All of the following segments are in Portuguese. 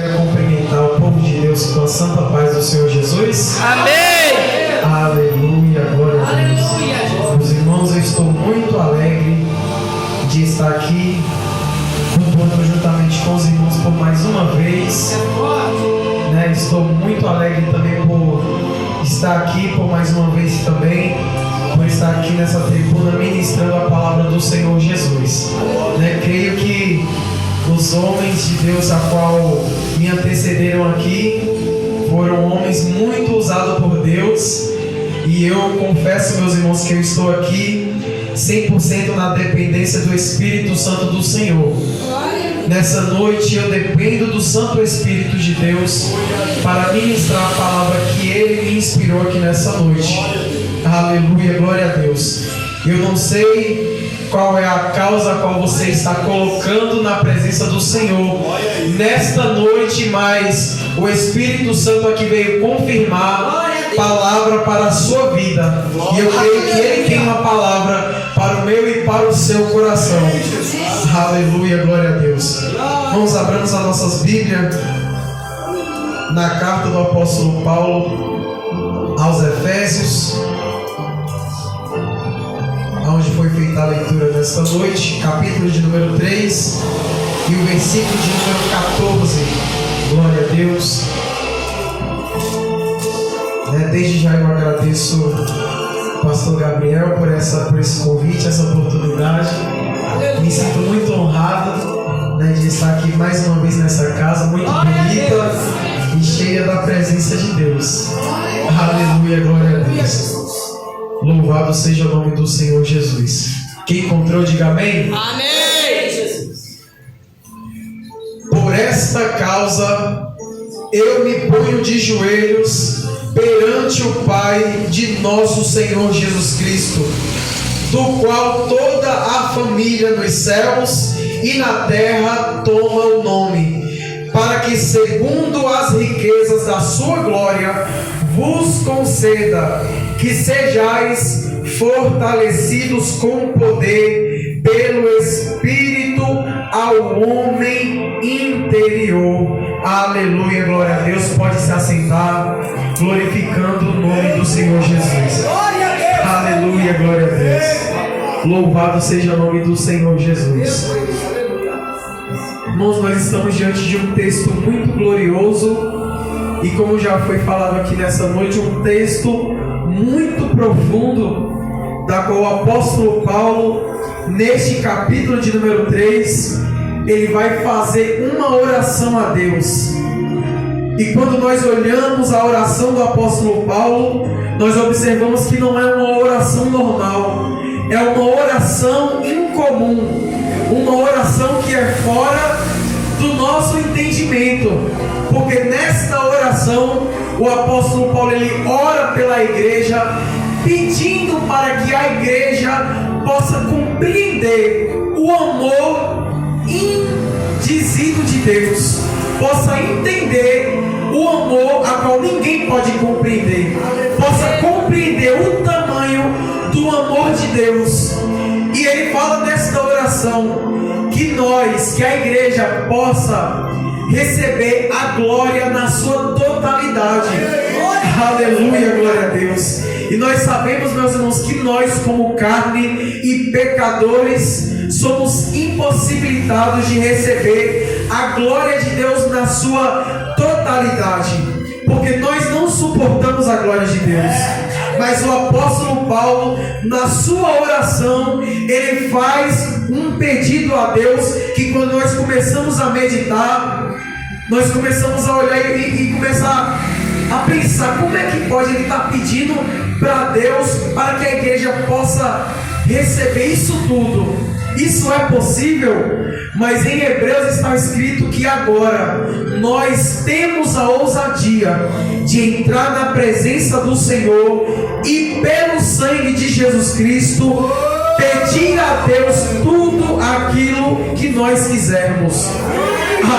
puder cumprimentar o povo de Deus com a santa paz do Senhor Jesus. Amém! Aleluia, glória a Deus. Meus irmãos, eu estou muito alegre de estar aqui compondo juntamente com os irmãos por mais uma vez. Estou muito alegre também por estar aqui por mais uma vez também, por estar aqui nessa tribuna ministrando a palavra do Senhor Jesus. Creio que os homens de Deus a qual me antecederam aqui foram homens muito usados por Deus, e eu confesso, meus irmãos, que eu estou aqui 100% na dependência do Espírito Santo do Senhor. Nessa noite eu dependo do Santo Espírito de Deus para ministrar a palavra que Ele me inspirou aqui nessa noite. Aleluia, glória a Deus. Eu não sei qual é a causa a qual você está colocando na presença do Senhor nesta noite, mas o Espírito Santo aqui veio confirmar palavra para a sua vida, e eu creio que Ele tem uma palavra para o meu e para o seu coração. Aleluia, glória a Deus. Vamos abramos as nossas Bíblias na carta do apóstolo Paulo aos Efésios, onde foi feita a leitura nesta noite, capítulo de número 3 e o versículo de número 14. Glória a Deus. Desde já eu agradeço ao pastor Gabriel por esse convite, essa oportunidade. Me sinto muito honrado de estar aqui mais uma vez nessa casa, muito bonita e cheia da presença de Deus. Aleluia, glória a Deus. Louvado seja o nome do Senhor Jesus. Quem encontrou, diga amém. Amém, Jesus. Por esta causa eu me ponho de joelhos perante o Pai de nosso Senhor Jesus Cristo, do qual toda a família nos céus e na terra toma o nome, para que, segundo as riquezas da sua glória, vos conceda que sejais fortalecidos com poder pelo Espírito ao homem interior. Aleluia, glória a Deus. Pode se assentar, glorificando o nome do Senhor Jesus. Aleluia, glória a Deus. Louvado seja o nome do Senhor Jesus. Irmãos, nós estamos diante de um texto muito glorioso, e como já foi falado aqui nessa noite, um texto muito profundo, da qual o apóstolo Paulo, neste capítulo de número 3, ele vai fazer uma oração a Deus. E quando nós olhamos a oração do apóstolo Paulo, nós observamos que não é uma oração normal, é uma oração incomum, uma oração que é fora do nosso entendimento, porque nesta oração o apóstolo Paulo ele ora pela igreja, pedindo para que a igreja possa compreender o amor indizível de Deus, possa entender o amor a qual ninguém pode compreender, possa compreender o tamanho do amor de Deus. E ele fala nesta oração que a igreja possa receber a glória na sua totalidade. Aleluia, glória a Deus. E nós sabemos, meus irmãos, que nós, como carne e pecadores, somos impossibilitados de receber a glória de Deus na sua totalidade, porque nós não suportamos a glória de Deus. Mas o apóstolo Paulo, na sua oração, ele faz um pedido a Deus, que quando nós começamos a meditar, nós começamos a olhar e começar a pensar, como é que pode ele estar pedindo para Deus, para que a igreja possa receber isso tudo? Isso é possível? Mas em Hebreus está escrito que agora nós temos a ousadia de entrar na presença do Senhor e pelo sangue de Jesus Cristo pedir a Deus tudo aquilo que nós quisermos.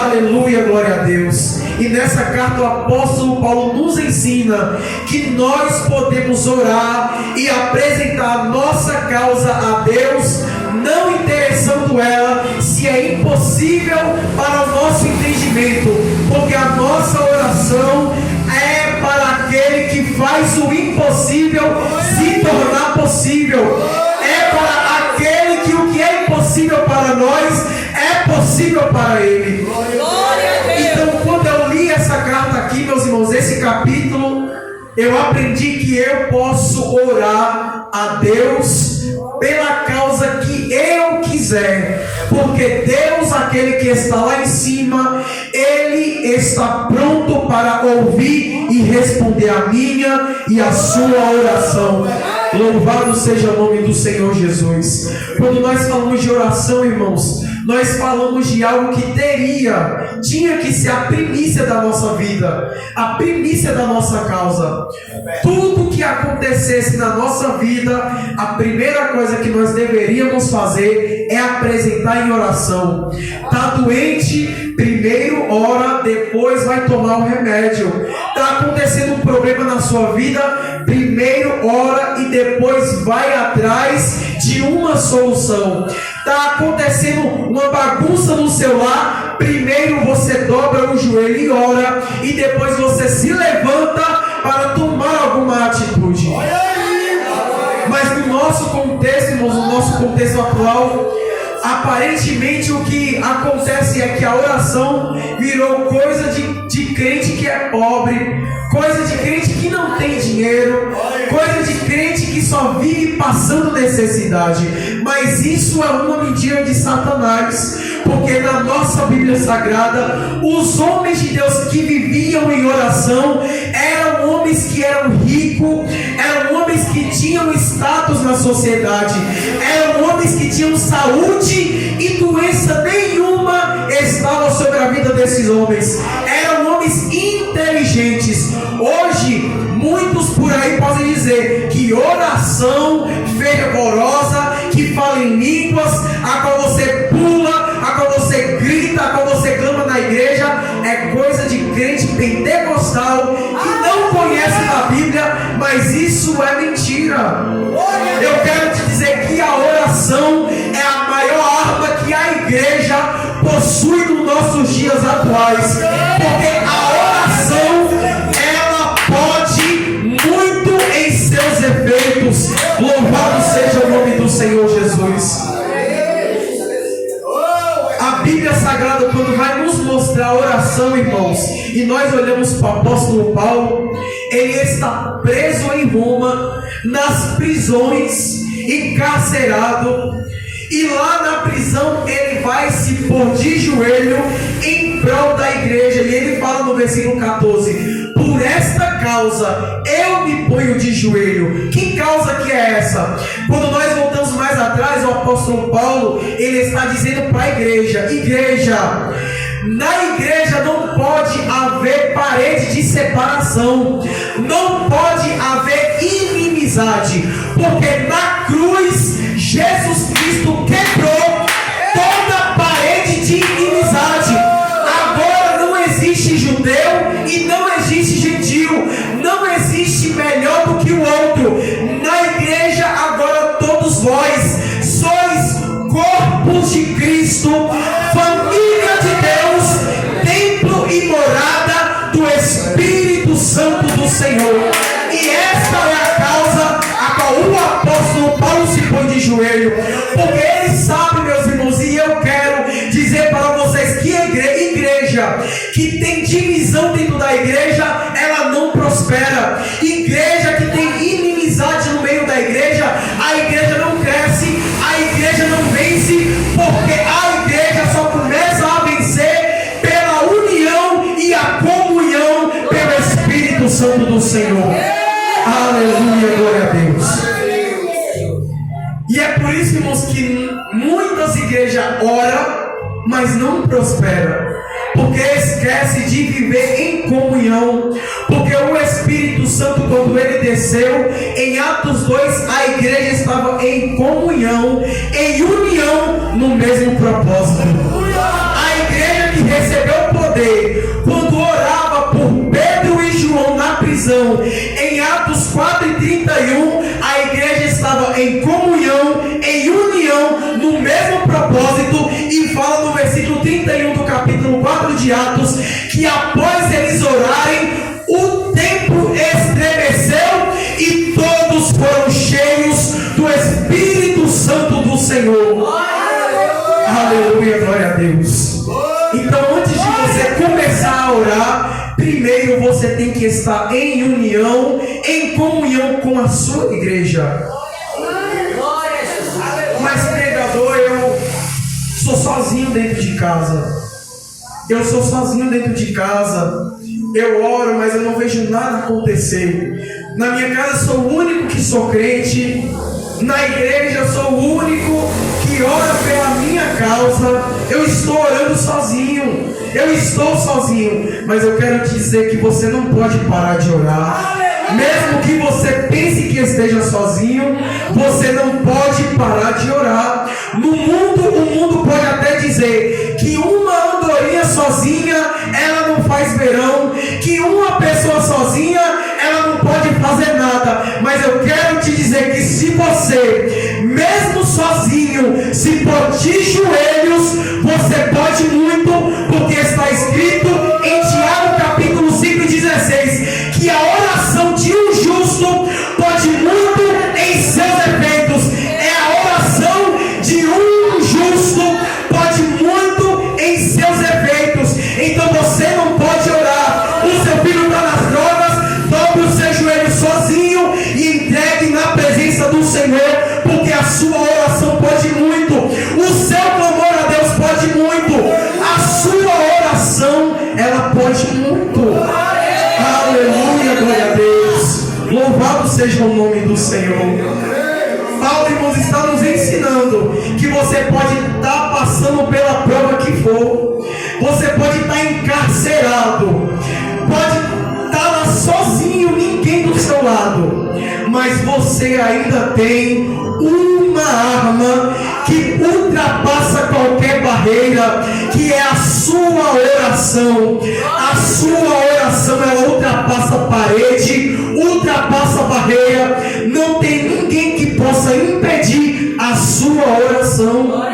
Aleluia, glória a Deus. E nessa carta o apóstolo Paulo nos ensina que nós podemos orar e apresentar a nossa causa a Deus, não interessando ela se é impossível para o nosso entendimento, porque a nossa oração é para aquele que faz o impossível se tornar possível. É para aquele que o que é impossível para nós é possível para ele. Então, quando eu li essa carta aqui, meus irmãos, esse capítulo, eu aprendi que eu posso orar a Deus pela causa que eu quiser, porque Deus, aquele que está lá em cima, Ele está pronto para ouvir e responder a minha e a sua oração. Louvado seja o nome do Senhor Jesus. Quando nós falamos de oração, irmãos, nós falamos de algo que tinha que ser a primícia da nossa vida, a primícia da nossa causa. Tudo que acontecesse na nossa vida, a primeira coisa que nós deveríamos fazer é apresentar em oração. Está doente, primeiro ora, depois vai tomar o remédio. Está acontecendo um problema na sua vida, primeiro ora e depois vai atrás de uma solução. Está acontecendo uma bagunça no seu lar, primeiro você dobra o joelho e ora, e depois você se levanta para tomar alguma atitude. Mas no nosso contexto, irmãos, no nosso contexto atual, aparentemente o que acontece é que a oração virou coisa de crente que é pobre, coisa de crente que não tem dinheiro, coisa de crente que só vive passando necessidade. Mas isso é uma mentira de Satanás, porque na nossa Bíblia Sagrada, os homens de Deus que viviam em oração eram homens que eram ricos, eram homens que tinham status na sociedade, eram homens que tinham saúde e doença nenhuma estava sobre a vida desses homens. Eram homens inteligentes. Hoje, muitos por aí podem dizer que oração fervorosa, que fala em línguas, a qual você pula, a qual você grita, a qual você clama na igreja, é coisa de crente pentecostal que não conhece da Bíblia, mas isso é mentira. Eu quero te dizer que a oração é a maior arma que a igreja possui nos nossos dias atuais, porque a oração ela pode muito em seus efeitos. Louvado seja o nome do Senhor Jesus. A Bíblia Sagrada, quando vai nos mostrar a oração, irmãos, e nós olhamos para o apóstolo Paulo, ele está preso em Roma, nas prisões, encarcerado, e lá na prisão ele vai se pôr de joelho em prol da igreja, e ele fala no versículo 14: por esta causa eu me ponho de joelho. Que causa que é essa? Quando nós voltamos mais atrás, o apóstolo Paulo, ele está dizendo para a igreja: na igreja não pode haver parede de separação, não pode haver inimizade, porque na cruz Jesus Cristo quebrou toda parede de inimizade. Agora não existe judeu e não existe gentil, não existe melhor do que o outro. Na igreja agora todos vós sois corpos de Cristo, família de Deus, templo e morada do Espírito Santo do Senhor. E esta é a causa a qual o apóstolo Paulo se põe de joelho, porque ele sabe, meus irmãos, e eu quero dizer para vocês que a igreja que tem divisão dentro da igreja, ela não prospera. Igreja que tem inimizade no meio da igreja, a igreja não cresce, a igreja não vence, porque a igreja só começa a vencer pela união e a comunhão pelo Espírito Santo do Senhor. Aleluia, glória a Deus. E é por isso, irmãos, que muitas igrejas oram, mas não prosperam, porque esquece de viver em comunhão. Porque o Espírito Santo, quando ele desceu em Atos 2, a igreja estava em comunhão, em união, no mesmo propósito. A igreja que recebeu o poder quando orava por Pedro e João na prisão, em Atos 4:31, a igreja estava em comunhão, em união, no mesmo propósito. E fala no versículo 31 do capítulo 4 de Atos, que após eles a orar, primeiro você tem que estar em união, em comunhão com a sua igreja. Mas pregador, eu sou sozinho dentro de casa. Eu sou sozinho dentro de casa. Eu oro, mas eu não vejo nada acontecer. Na minha casa sou o único que sou crente. Na igreja sou o único que ora pela minha causa. Eu estou orando sozinho. Eu estou sozinho. Mas eu quero te dizer que você não pode parar de orar. Mesmo que você pense que esteja sozinho, você não pode parar de orar. No mundo, o mundo pode até dizer que uma andorinha sozinha, ela não faz verão, que uma pessoa sozinha, ela não pode fazer nada. Mas eu quero te dizer que se você, mesmo sozinho, se pôr de joelhos, você pode muito, porque está escrito em Tiago capítulo 5:16, que a oração de um justo pode muito em seus efeitos. É a oração de um justo pode muito em seus efeitos. Então você não pode orar. O seu filho está nas drogas, dobre o seu joelho sozinho e entregue na presença do Senhor, porque a sua oração pode muito. O seu clamor a Deus pode muito. A sua oração, ela pode muito. Aleluia, glória a Deus. Louvado seja o nome do Senhor. Paulo, irmãos, está nos ensinando que você pode estar passando pela prova que for. Você pode estar encarcerado. Pode estar lá sozinho, ninguém do seu lado. Mas você ainda tem uma arma que ultrapassa qualquer barreira, que é a sua oração. A sua oração, ela ultrapassa a parede, ultrapassa a barreira. Não tem ninguém que possa impedir a sua oração.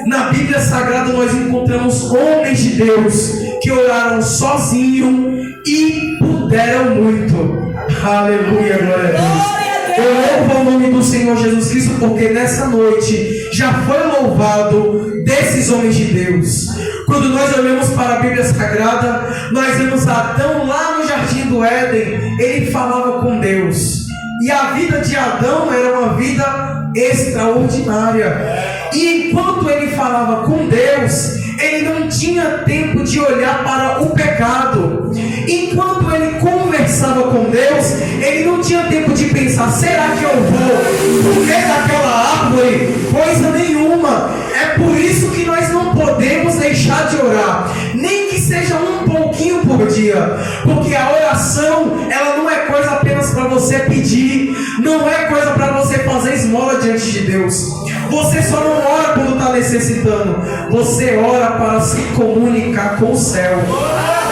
Na Bíblia Sagrada nós encontramos homens de Deus que oraram sozinhos e puderam muito. Aleluia, glória a Deus. Eu louvo o nome do Senhor Jesus Cristo, porque nessa noite já foi louvado desses homens de Deus. Quando nós olhamos para a Bíblia Sagrada, nós vemos Adão lá no Jardim do Éden. Ele falava com Deus, e a vida de Adão era uma vida extraordinária. E enquanto ele falava com Deus, ele não tinha tempo de olhar para o pecado. Enquanto ele conversava com Deus, ele não tinha tempo de pensar: será que eu vou comer daquela árvore? Coisa nenhuma. É por isso que nós não podemos deixar de orar, nem que seja um pouquinho por dia, porque a oração, ela não é coisa apenas para você pedir, não é coisa para você fazer esmola diante de Deus. Você só não ora quando está necessitando, você ora para se comunicar com o céu.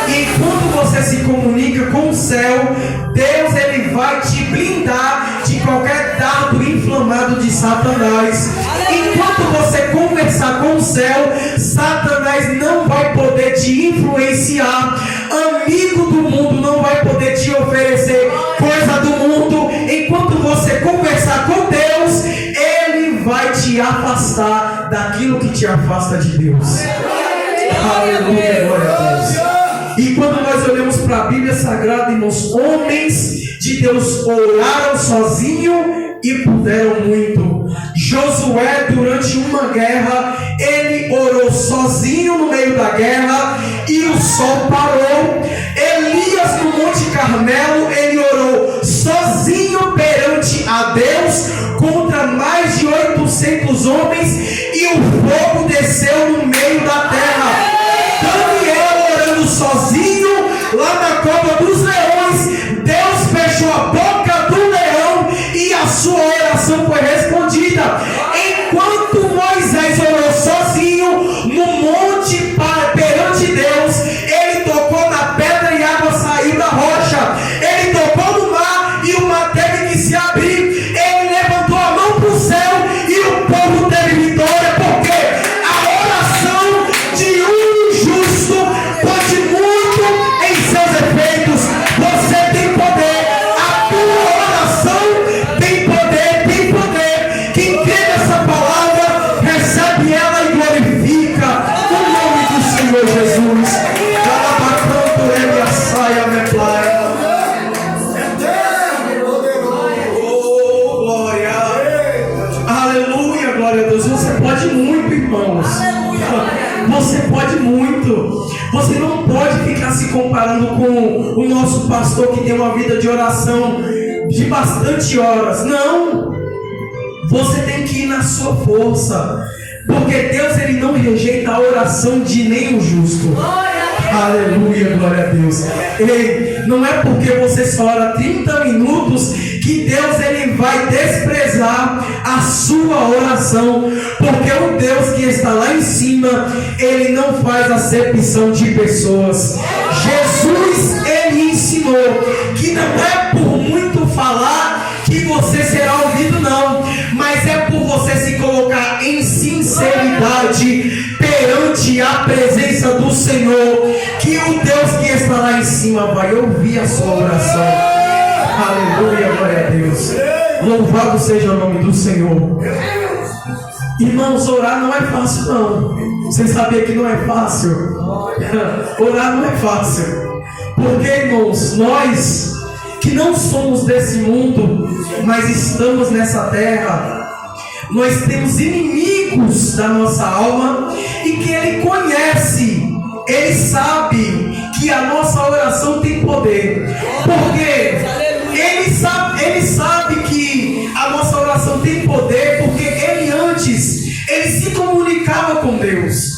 E quando você se comunica com o céu, Deus, ele vai te blindar de qualquer dardo inflamado de Satanás. Enquanto você conversar com o céu, Satanás não vai poder te influenciar. Amigo do mundo não vai poder te oferecer coisa do mundo. Enquanto você conversar com Deus, ele vai te afastar daquilo que te afasta de Deus. Aleluia, glória a Deus. E quando nós olhamos para a Bíblia Sagrada, irmãos, homens de Deus oraram sozinho e puderam muito. Josué, durante uma guerra, ele orou sozinho no meio da guerra e o sol parou. Elias, no Monte Carmelo, ele orou sozinho perante a Deus contra mais de 800 homens e o fogo desceu no meio da terra. Daniel orando sozinho lá na cova dos leões, Deus fechou a boca do leão e a sua oração foi respondida. Enquanto Moisés orou sozinho no monte perante Deus, ele tocou na pedra e a água saiu da rocha. Ele tocou pode ficar se comparando com o nosso pastor que tem uma vida de oração de bastante horas. Não! Você tem que ir na sua força, porque Deus ele não rejeita a oração de nenhum justo. Aleluia, glória a Deus. Ei, não é porque você só ora 30 minutos que Deus ele vai desprezar a sua oração, porque o Deus que está lá em cima, ele não faz acepção de pessoas. Jesus ele ensinou que não é por muito falar que você será ouvido, não, mas é por você se colocar em sinceridade perante a presença do Senhor, que o Deus que está lá em cima vai ouvir a sua oração. Aleluia, glória a Deus. Louvado seja o nome do Senhor. Irmãos, orar não é fácil, não. Você sabia que não é fácil? Orar não é fácil. Porque, irmãos, nós que não somos desse mundo, mas estamos nessa terra, nós temos inimigos da nossa alma, e que Ele conhece, Ele sabe que a nossa oração tem poder. Porque Ele sabe que a nossa oração tem poder, porque Ele antes, Ele se comunicava com Deus.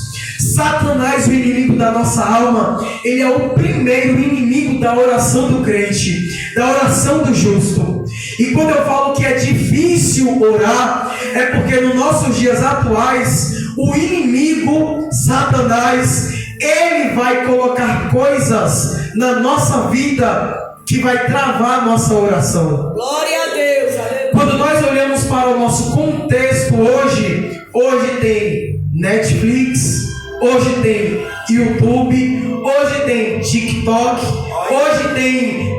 Satanás, o inimigo da nossa alma, ele é o primeiro inimigo da oração do crente, da oração do justo. E quando eu falo que é difícil orar, é porque nos nossos dias atuais, o inimigo, Satanás, ele vai colocar coisas na nossa vida que vai travar a nossa oração. Glória a Deus. Quando nós olhamos para o nosso contexto hoje tem Netflix, hoje tem YouTube, hoje tem TikTok, hoje tem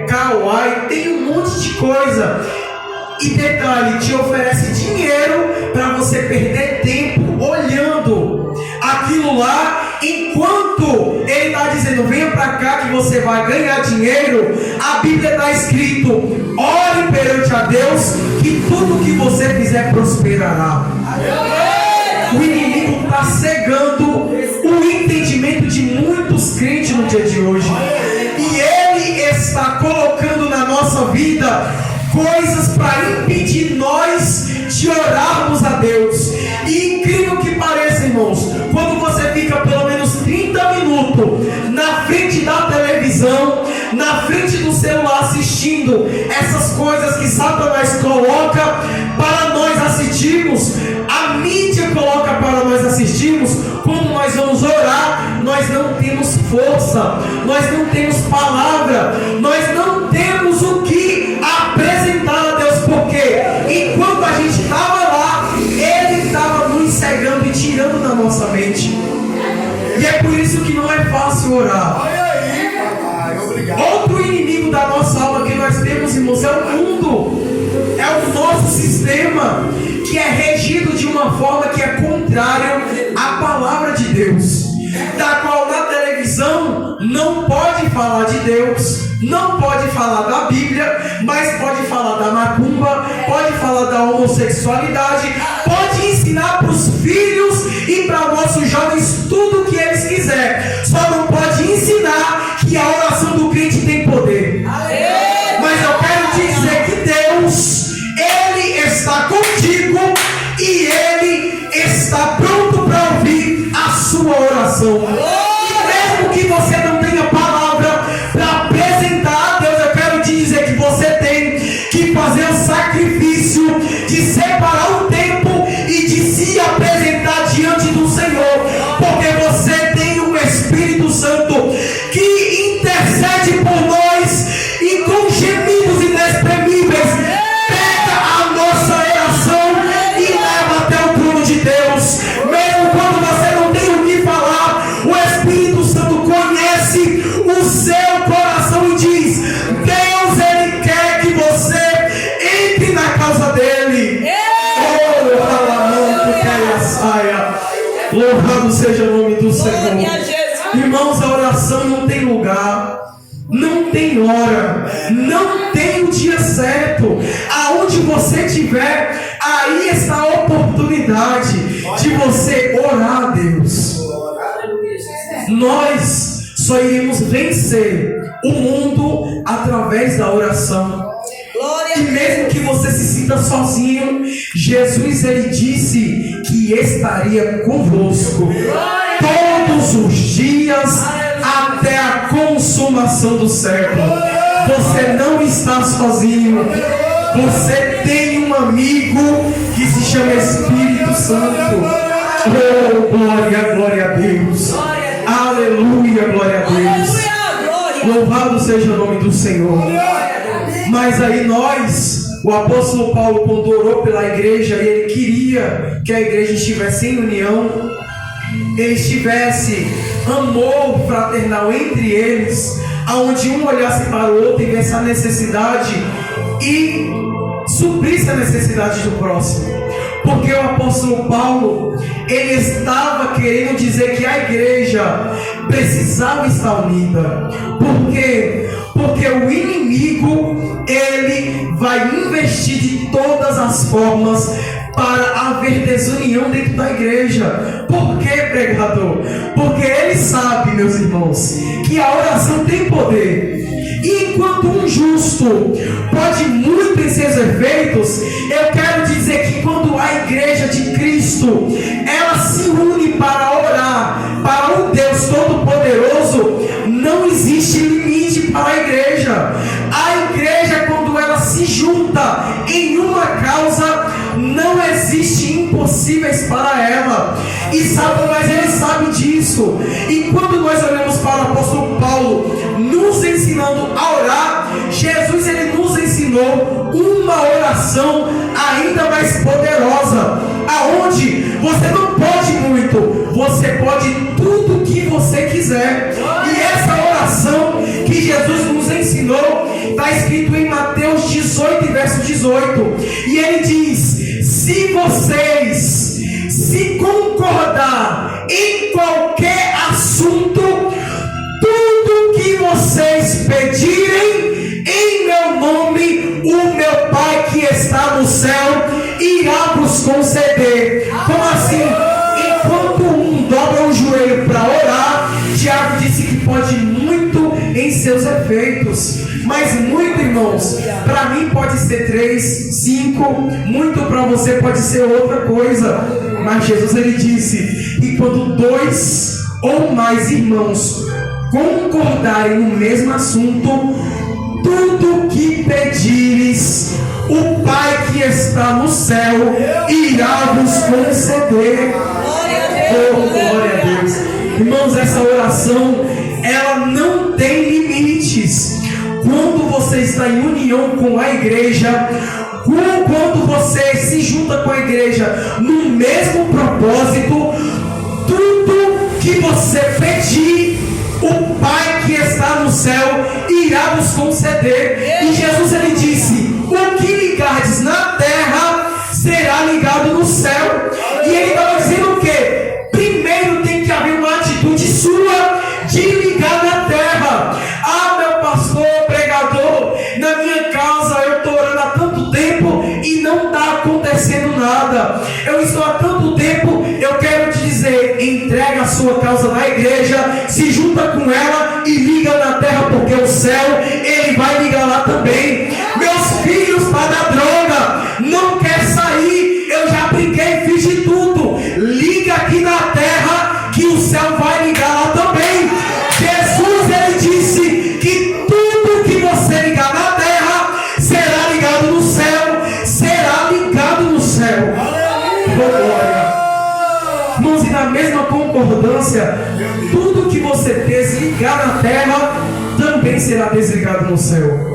Kawaii, tem um monte de coisa. E detalhe, te oferece dinheiro para você perder tempo olhando aquilo lá, enquanto ele está dizendo, venha para cá que você vai ganhar dinheiro. A Bíblia está escrito, ore perante a Deus, que tudo que você fizer prosperará. O inimigo está cegando o entendimento de muitos crentes no dia de hoje, e ele está colocando na nossa vida coisas para impedir nós de orarmos a Deus. E incrível que pareça, irmãos, quando você fica pelo menos 30 minutos na frente da televisão, na frente do celular, assistindo essas coisas que Satanás coloca para nós assistirmos, a mídia coloca para nós assistirmos, quando nós vamos orar, nós não temos força, nós não temos palavra, nós não temos o que apresentar a Deus, porque enquanto a gente estava lá, Ele estava nos cegando e tirando da nossa mente. E é por isso que não é fácil orar. Outro inimigo da nossa alma que nós temos, irmãos, é o mundo, é o nosso sistema, que é regido de uma forma que é contrária à palavra de Deus, da qual na televisão não pode falar de Deus, não pode falar da Bíblia, mas pode falar da macumba, pode falar da homossexualidade, pode ensinar para os filhos e para nossos jovens tudo o que eles quiserem, só não pode ensinar que a oração do crente tem poder. Mas eu quero te dizer que Deus, Ele está contigo e Ele está pronto para ouvir a sua oração. E mesmo que você não tenha palavra para apresentar a Deus, eu quero te dizer que você tem que fazer o sacrifício de separar o tempo e de se apresentar diante do Senhor, porque você tem um Espírito Santo que intercede por nós e com gemidos inexprimíveis pega a nossa oração e leva até o trono de Deus. Mesmo quando você não tem o que falar, o Espírito Santo conhece o seu coração e diz: Deus, Ele quer que você entre na causa dEle. Louvado seja o nome do Senhor. Irmãos, a oração não tem lugar, não tem hora, não tem o dia certo. Aonde você estiver, aí está a oportunidade de você orar a Deus. Nós só iremos vencer o mundo através da oração. E mesmo que você se sinta sozinho, Jesus ele disse que estaria convosco todos os dias até a consumação do século. Você não está sozinho. Você tem um amigo que se chama Espírito Santo. Oh, glória, glória a Deus. Aleluia, glória a Deus. Louvado seja o nome do Senhor. Mas aí o apóstolo Paulo, quando orou pela igreja, ele queria que a igreja estivesse em união, eles tivesse amor fraternal entre eles, aonde um olhasse para o outro e visse a necessidade e suprisse a necessidade do próximo. Porque o apóstolo Paulo, ele estava querendo dizer que a igreja precisava estar unida. Por quê? Porque o inimigo, ele vai investir de todas as formas para haver desunião dentro da igreja. Por quê, pregador? Porque ele sabe, meus irmãos, que a oração tem poder. E enquanto um justo pode muito em seus efeitos, eu quero dizer que quando a igreja de Cristo, ela se une para orar para o Deus Todo-Poderoso, não existe limite para a igreja. A igreja, quando ela se junta em uma causa, não existe impossíveis para ela. E Satanás, ele sabe disso. E quando nós olhamos para o apóstolo Paulo nos ensinando a orar, Jesus ele nos ensinou uma oração ainda mais poderosa, aonde você não pode muito, você pode tudo que você quiser. E essa oração que Jesus nos ensinou está escrito em Mateus 18, verso 18, e ele diz: se vocês se concordar em qualquer assunto, tudo que vocês pedirem em meu nome, o meu Pai que está no céu irá vos conceder. Como assim? Enquanto um dobra o joelho para orar, Tiago disse que pode muito em seus efeitos. Mas muito, irmãos, para mim pode ser 3, 5, muito para você pode ser outra coisa. Mas Jesus ele disse: e quando 2 ou mais irmãos concordarem no mesmo assunto, tudo que pedires, o Pai que está no céu irá vos conceder. Oh, glória a Deus. Irmãos, essa oração, ela não tem limites. Quando você está em união com a igreja, quando você se junta com a igreja no mesmo propósito, tudo que você pedir, o Pai que está no céu irá vos conceder. E Jesus ele disse: o que ligardes na terra será ligado no céu. E ele estava dizendo o quê? Primeiro tem que haver uma atitude sua de ligar na terra. Ah, meu pastor, pregador, na minha casa eu estou orando há tanto tempo e não está acontecendo nada. Eu estou há tanto tempo. Eu quero te dizer: entrega a sua causa na igreja, se junta com ela e liga na terra, porque o céu ele vai ligar lá também. Meus filhos para da droga, não quer sair, eu já brinquei, fiz de tudo. Liga aqui na terra que o céu vai ligar lá também. Jesus ele disse que tudo que você ligar na terra será ligado no céu, será ligado no céu. Glória. Irmãos, e na mesma concordância, tudo que você desligar na terra também será desligado no céu.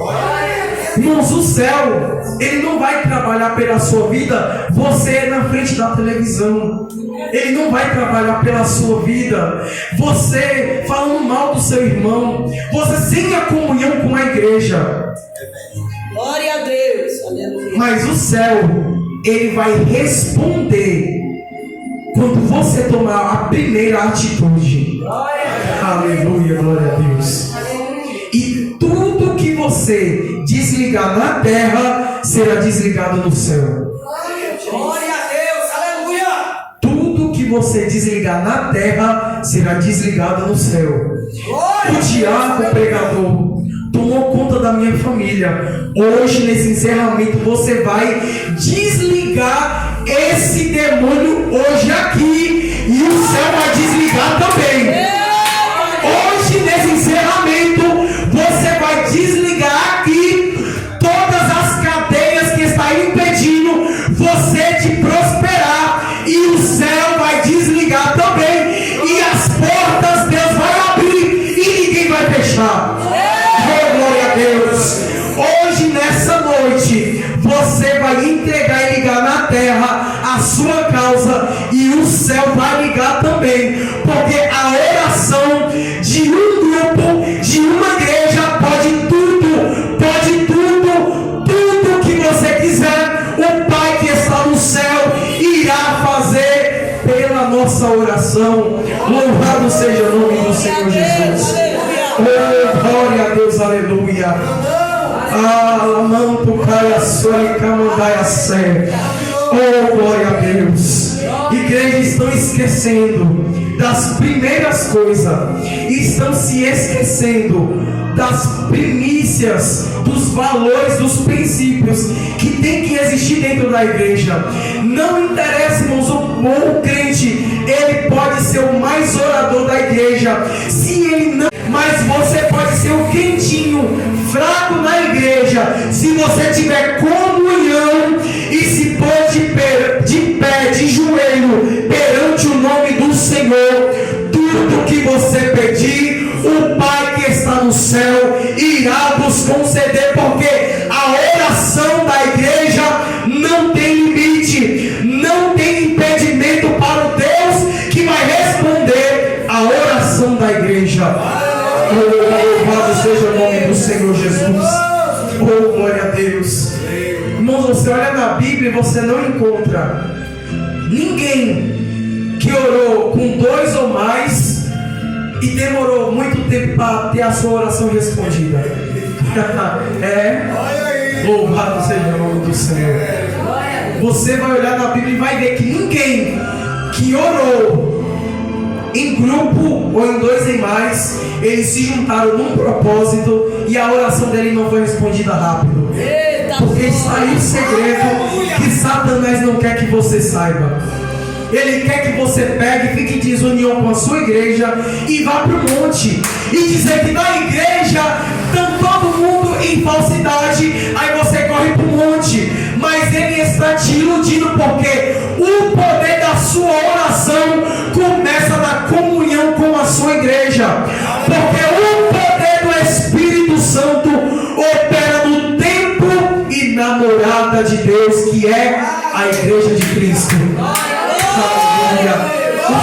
Irmãos, o céu, ele não vai trabalhar pela sua vida, você na frente da televisão. Ele não vai trabalhar pela sua vida, você falando mal do seu irmão, você sem a comunhão com a igreja. Glória a Deus. Aleluia. Mas o céu, ele vai responder quando você tomar a primeira atitude. Aleluia, glória a Deus. E tudo que você desligar na terra será desligado no céu. Glória a Deus. Aleluia. Tudo que você desligar na terra será desligado no céu. o diabo, o pregador, tomou conta da minha família. Hoje, nesse encerramento, você vai desligar esse demônio hoje aqui, e o céu vai desligar também. Hoje, nesse encerramento, você vai desligar aqui todas as cadeias que estão impedindo você de prosperar, e o céu vai desligar também, e as portas Deus vai abrir e ninguém vai fechar. Oh, glória a Deus. Hoje, nessa noite, você vai entregar e ligar na terra a sua causa, e o céu vai ligar também, porque a oração de um grupo, de uma igreja, pode tudo que você quiser, o Pai que está no céu irá fazer pela nossa oração. Louvado seja o nome do Senhor Jesus. Oh, glória a Deus, aleluia. Oh, glória a Deus. Igrejas estão esquecendo das primeiras coisas, estão se esquecendo das primícias, dos valores, dos princípios que tem que existir dentro da igreja. Não interessa, irmãos, o crente, ele pode ser o mais orador da igreja, se ele não, mas você pode ser o quentinho, fraco na igreja, se você tiver comunhão e se pôr de pé, de joelho, perante o nome do Senhor. Tudo que você pedir, o Pai que está no céu irá nos conceder, porque a oração da igreja não tem limite, não tem impedimento para o Deus que vai responder a oração da igreja. Louvado seja o nome do Senhor Jesus. Oh, glória a Deus. Irmãos, você olha na Bíblia e você não encontra ninguém que orou com 2 ou mais e demorou muito tempo para ter a sua oração respondida. Louvado seja o nome do Senhor. Você vai olhar na Bíblia e vai ver que ninguém que orou em grupo ou em 2 e mais, eles se juntaram num propósito e a oração dele não foi respondida rápido. Porque está aí o segredo que Satanás não quer que você saiba. Ele quer que você pegue e fique em desunião com a sua igreja e vá para o monte e dizer que na igreja está todo mundo em falsidade, aí você corre para o monte. Mas ele está te iludindo, porque o poder da sua oração começa na comunhão com a sua igreja, porque o poder do Espírito Santo opera no templo e na morada de Deus, que é a igreja de Cristo. Aleluia. O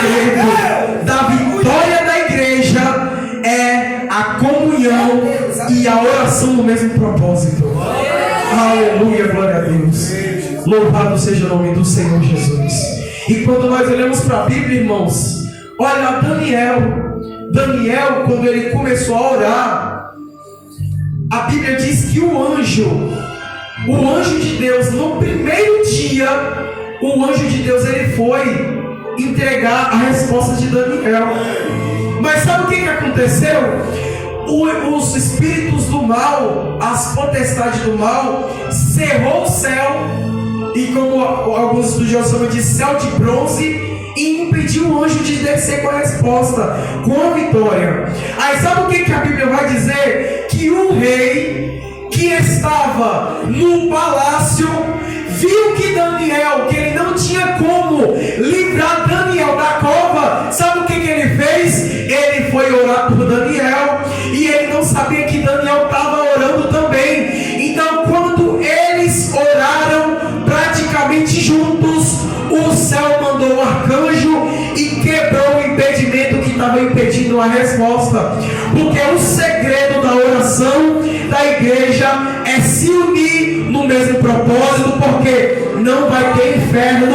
segredo da vitória da igreja é a comunhão e a oração no mesmo propósito. Aleluia, glória a Deus. Louvado seja o nome do Senhor Jesus. E quando nós olhamos para a Bíblia, irmãos, olha Daniel, quando ele começou a orar, a Bíblia diz que o anjo de Deus, no primeiro dia, o anjo de Deus, ele foi entregar a resposta de Daniel. Mas sabe o que aconteceu? Os espíritos do mal, as potestades do mal, cerrou o céu, e como alguns estudiosos chamam de céu de bronze, e impediu o anjo de descer com a resposta, com a vitória. Aí sabe o que a Bíblia vai dizer? Que o rei que estava no palácio viu que Daniel, que ele não tinha como livrar Daniel da cova. Sabe o que ele fez? Ele foi orar por Daniel, e ele não sabia que Daniel estava orando também. Então, quando eles oraram praticamente juntos, o céu mandou um arcanjo e quebrou o impedimento que estava impedindo a resposta. Porque o segredo da oração da igreja é se unir no mesmo propósito, porque não vai ter inferno,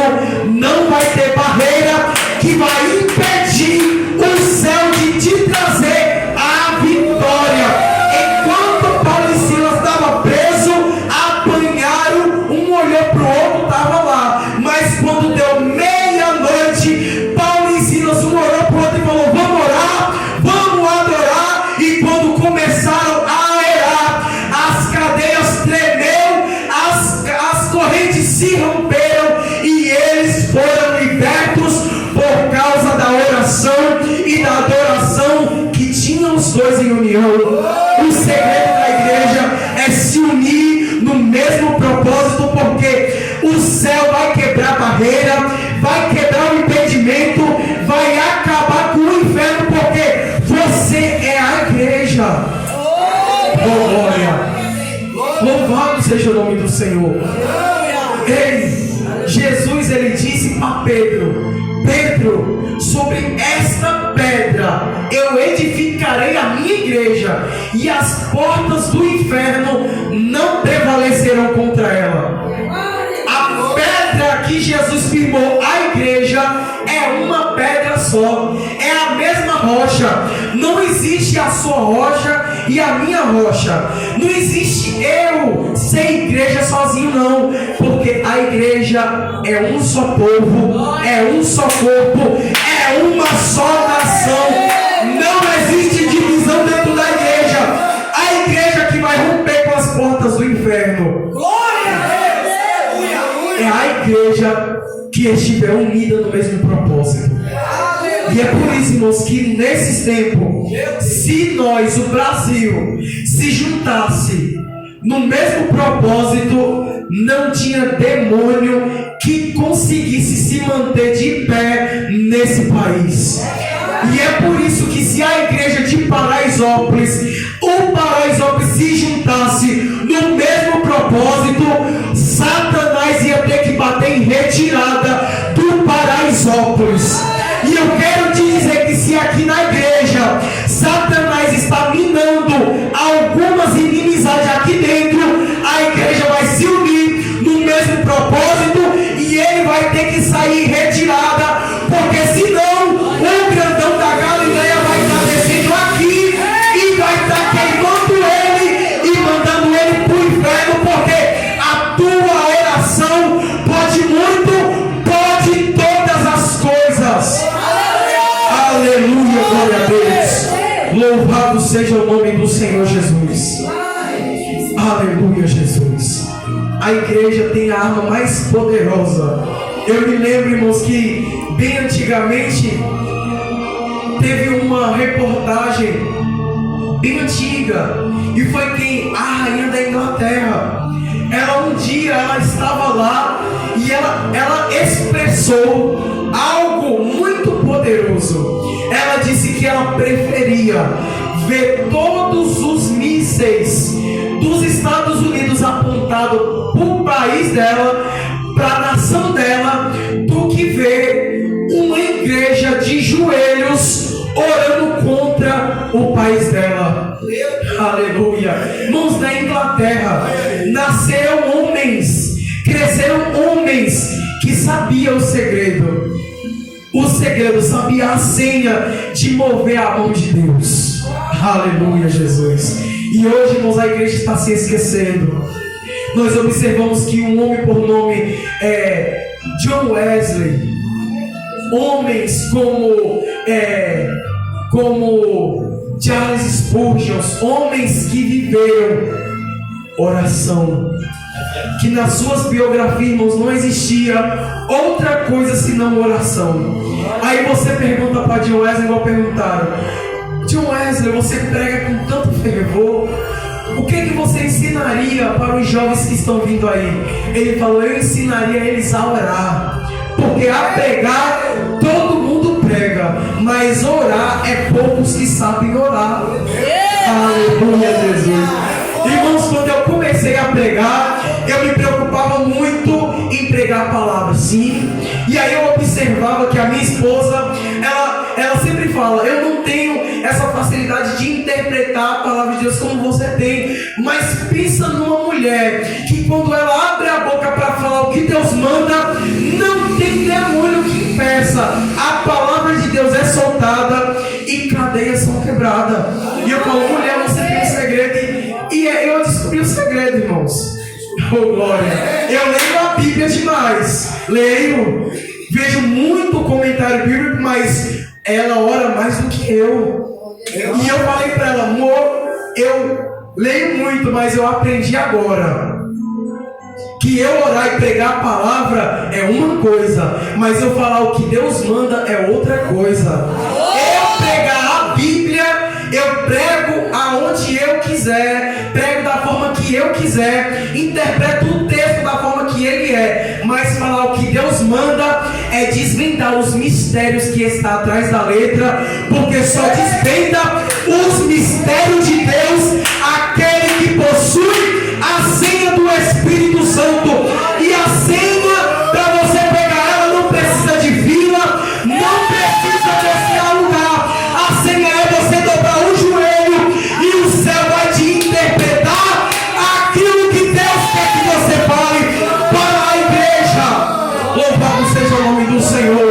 não vai ter barreira que vai impedir o céu de te trazer a vitória. Enquanto Paulo e Silas estavam presos, apanharam, um olhou para o outro, estava lá. Mas quando deu meia-noite, Paulo e Silas, um olhou para o outro e falou: vamos orar, vamos adorar. em união. O segredo da igreja é se unir no mesmo propósito, porque o céu vai quebrar barreira, vai quebrar o impedimento, vai acabar com o inferno, porque você é a igreja. Oh, glória! Louvado seja o nome do Senhor. Jesus, ele disse para Pedro: Pedro, sobre esta pedra eu edificarei a minha igreja, e as portas do inferno não prevalecerão contra ela. A pedra que Jesus firmou a igreja é uma pedra só, é a mesma rocha. Não existe a sua rocha e a minha rocha. Não existe eu ser igreja sozinho, não, porque a igreja é um só povo, é um só corpo, é uma só nação. Não existe divisão dentro da igreja. A igreja que vai romper com as portas do inferno é a igreja que estiver unida no mesmo propósito. E é por isso, irmãos, que nesses tempos, se nós, o Brasil, se juntasse no mesmo propósito, não tinha demônio que conseguisse se manter de pé nesse país. E é por isso que, se a igreja de Paraisópolis, o Paraisópolis se juntasse no mesmo propósito, Satanás ia ter que bater em retirada do Paraisópolis. E eu quero te dizer que, se aqui na igreja Satanás está minando algumas inimizades aqui dentro, a igreja vai se unir no mesmo propósito e ele vai ter que sair em retirada, porque senão o grandão da Galileia vai estar descendo aqui e vai estar queimando ele e mandando ele para o inferno, porque a tua oração pode muito, pode todas as coisas. Aleluia, glória a Deus. Louvado seja o nome do Senhor Jesus. Aleluia, Jesus. A igreja tem a arma mais poderosa. Eu me lembro, irmãos, que bem antigamente teve uma reportagem bem antiga, e foi quem? A rainha da Inglaterra. Ela um dia estava lá e ela expressou algo muito poderoso. Ela disse que ela preferia ver todos os mísseis dos Estados Unidos apontados para o país dela, para a nação dela, do que ver uma igreja de joelhos orando contra o país dela. Aleluia. Irmãos, na Inglaterra nasceram homens, cresceram homens que sabiam o segredo. O segredo, sabia a senha de mover a mão de Deus. Aleluia, Jesus. E hoje, irmãos, a igreja está se esquecendo. Nós observamos que um homem por nome John Wesley, homens como Charles Spurgeon, homens que viveram oração, que nas suas biografias, irmãos, não existia outra coisa senão oração. Aí você pergunta para John Wesley, igual perguntaram: John Wesley, você prega com tanto fervor, o que você ensinaria para os jovens que estão vindo aí? Ele falou: eu ensinaria eles a orar, porque a pregar todo mundo prega, mas orar é poucos que sabem orar. Aleluia, Jesus. Irmãos, quando eu comecei a pregar, eu me preocupava muito em pregar a palavra, sim. E aí eu observava que a minha esposa, ela sempre fala: eu não tenho essa facilidade de interpretar a palavra de Deus como você tem. Mas pensa numa mulher que, quando ela abre a boca para falar o que Deus manda, não tem demônio que impeça. A palavra de Deus é soltada e cadeias são quebradas. E eu falo: mulher, você tem um segredo. E eu descobri o segredo, irmãos. Oh, glória. Eu leio a Bíblia demais. Leio, vejo muito comentário bíblico, mas ela ora mais do que eu. E eu falei para ela: amor, eu leio muito, mas eu aprendi agora que eu orar e pregar a palavra é uma coisa, mas eu falar o que Deus manda é outra coisa. Eu pregar a Bíblia, eu prego quiser, prego da forma que eu quiser, interpreto o texto da forma que ele é, mas falar o que Deus manda é desvendar os mistérios que está atrás da letra, porque só desvenda os mistérios de Deus aquele que possui a senha do Espírito Santo. E a senha, para você pegar ela, não precisa de vila, não precisa você alugar. A senha é você dobrar o joelho e o céu vai te interpretar aquilo que Deus quer que você fale para a igreja. Louvado seja o nome do Senhor.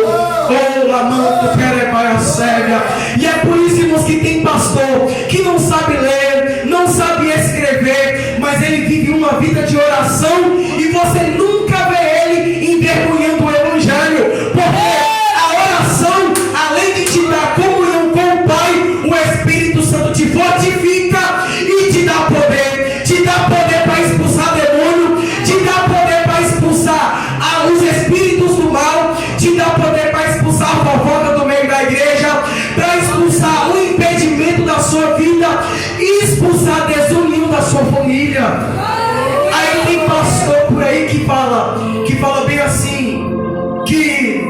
Oh, lamento, querebaia cega. E é por isso, irmãos, que tem pastor que não sabe ler, não sabe escrever, mas ele vive uma vida de oração e você nunca vê ele envergonhando o evangelho, porque a oração, além de te dar comunhão com o Pai, o Espírito Santo te fortifica e te dá poder para expulsar demônio, te dá poder para expulsar os espíritos do mal, te dá poder para expulsar a fofoca do meio da igreja, para expulsar o impedimento da sua vida, expulsar a desunião da sua família. Aí tem pastor por aí que fala bem assim, que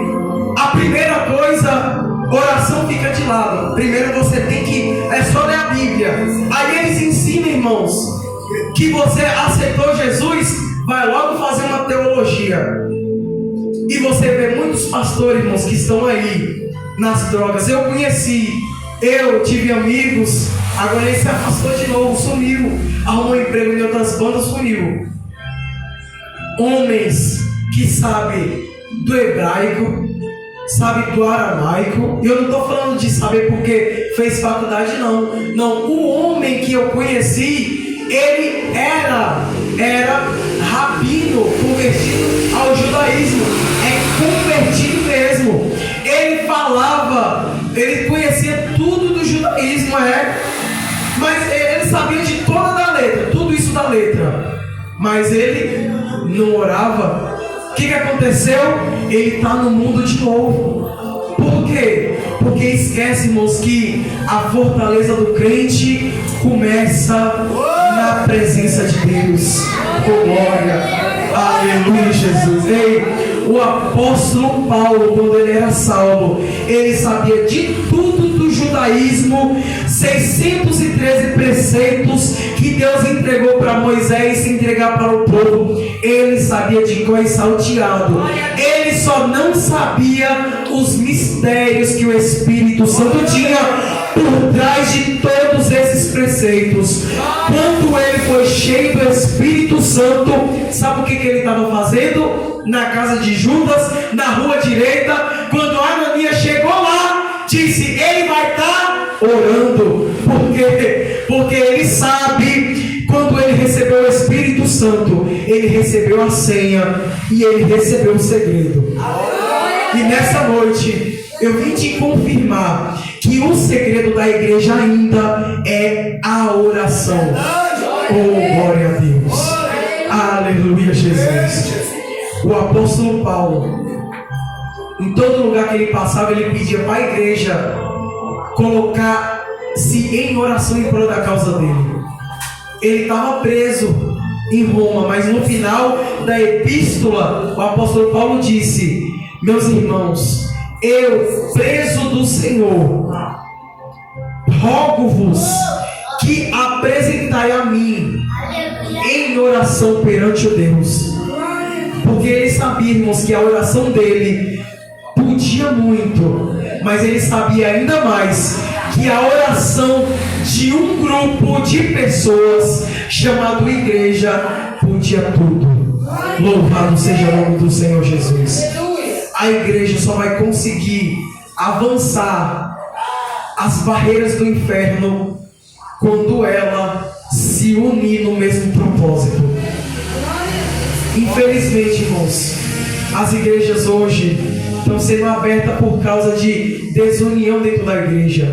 a primeira coisa, oração fica de lado. Primeiro você tem que, é só ler a Bíblia. Aí eles ensinam, irmãos, que você aceitou Jesus, vai logo fazer uma teologia. E você vê muitos pastores, irmãos, que estão aí nas drogas. Eu tive amigos, agora ele se afastou de novo, sumiu, arrumou emprego em outras bandas, sumiu. Homens que sabem do hebraico, sabem do aramaico. E eu não estou falando de saber porque fez faculdade, não. Não, o homem que eu conheci, ele era rabino, convertido ao judaísmo. É convertido mesmo. Ele falava, ele conhecia tudo do judaísmo, mas ele sabia de toda a letra, tudo isso da letra, mas ele não orava. O que aconteceu? Ele está no mundo de novo. Por quê? Porque esquece, irmãos, que a fortaleza do crente começa na presença de Deus. Oh, glória! Aleluia, Jesus! Ei, o apóstolo Paulo, quando ele era Saulo, ele sabia de tudo do judaísmo, 613 preceitos que Deus entregou para Moisés entregar para o povo. Ele sabia de cor e salteado. Ele só não sabia os mistérios que o Espírito Santo tinha por trás de todos esses preceitos. Quando ele foi cheio do Espírito Santo, sabe o que ele estava fazendo? Na casa de Judas, na rua direita, quando Ananias chegou lá, disse: ele vai estar orando. Por quê? Porque ele sabe, quando ele recebeu o Espírito Santo, ele recebeu a senha e ele recebeu o segredo. E nessa noite eu vim te confirmar que o segredo da igreja ainda é a oração. Oh, glória a Deus. Aleluia, Jesus. O apóstolo Paulo, em todo lugar que ele passava, ele pedia para a igreja colocar-se em oração em prol da causa dele. Ele estava preso em Roma, mas no final da epístola, o apóstolo Paulo disse: meus irmãos, eu, preso do Senhor, rogo-vos que apresentai a mim em oração perante o Deus. Porque ele sabia, irmãos, que a oração dele podia muito, mas ele sabia ainda mais que a oração de um grupo de pessoas chamado igreja podia tudo. Louvado seja o nome do Senhor Jesus. A igreja só vai conseguir avançar as barreiras do inferno quando ela se unir no mesmo propósito. Infelizmente, irmãos, as igrejas hoje estão sendo abertas por causa de desunião dentro da igreja.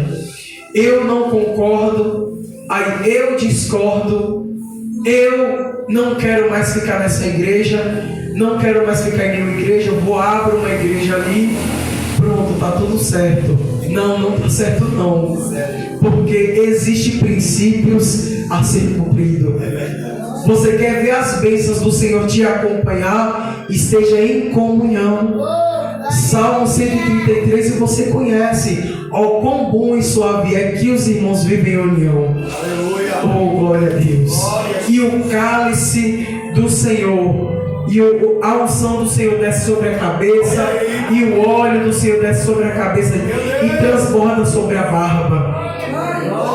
Eu não concordo, aí eu discordo, eu não quero mais ficar nessa igreja, não quero mais ficar em nenhuma igreja, eu vou abrir uma igreja ali, pronto, tá tudo certo. Não está certo não, porque existem princípios a ser cumprido. Você quer ver as bênçãos do Senhor te acompanhar? Esteja em comunhão. Salmo 133, e você conhece. Ó, quão bom e suave é que os irmãos vivem em união. Oh, glória a Deus. E o cálice do Senhor, e a unção do Senhor desce sobre a cabeça, e o óleo do Senhor desce sobre a cabeça e transborda sobre a barba.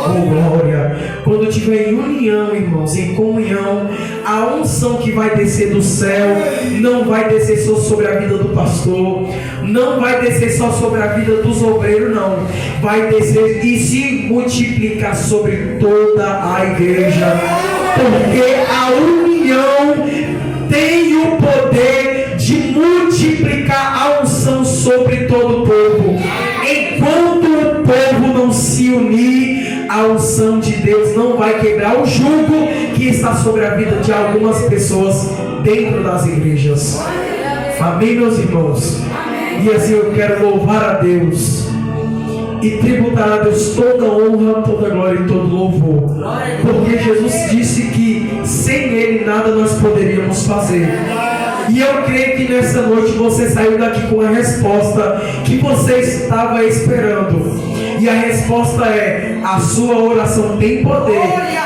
Oh, glória. Quando tiver em união, irmãos, em comunhão, a unção que vai descer do céu não vai descer só sobre a vida do pastor, não vai descer só sobre a vida dos obreiros, não. Vai descer e se multiplicar sobre toda a igreja, porque a união tem o poder de multiplicar a unção sobre todo o povo. Enquanto o povo não se unir, a unção de Deus não vai quebrar o jugo que está sobre a vida de algumas pessoas dentro das igrejas. Amém, meus irmãos? E assim eu quero louvar a Deus e tributar a Deus toda honra, toda glória e todo louvor, porque Jesus disse que sem Ele nada nós poderíamos fazer. E eu creio que nessa noite você saiu daqui com a resposta que você estava esperando. E a resposta é: a sua oração tem poder,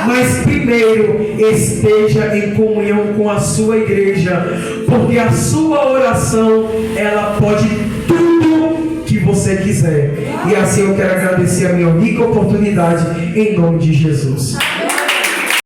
mas primeiro esteja em comunhão com a sua igreja, porque a sua oração, ela pode tudo que você quiser. E assim eu quero agradecer a minha única oportunidade em nome de Jesus.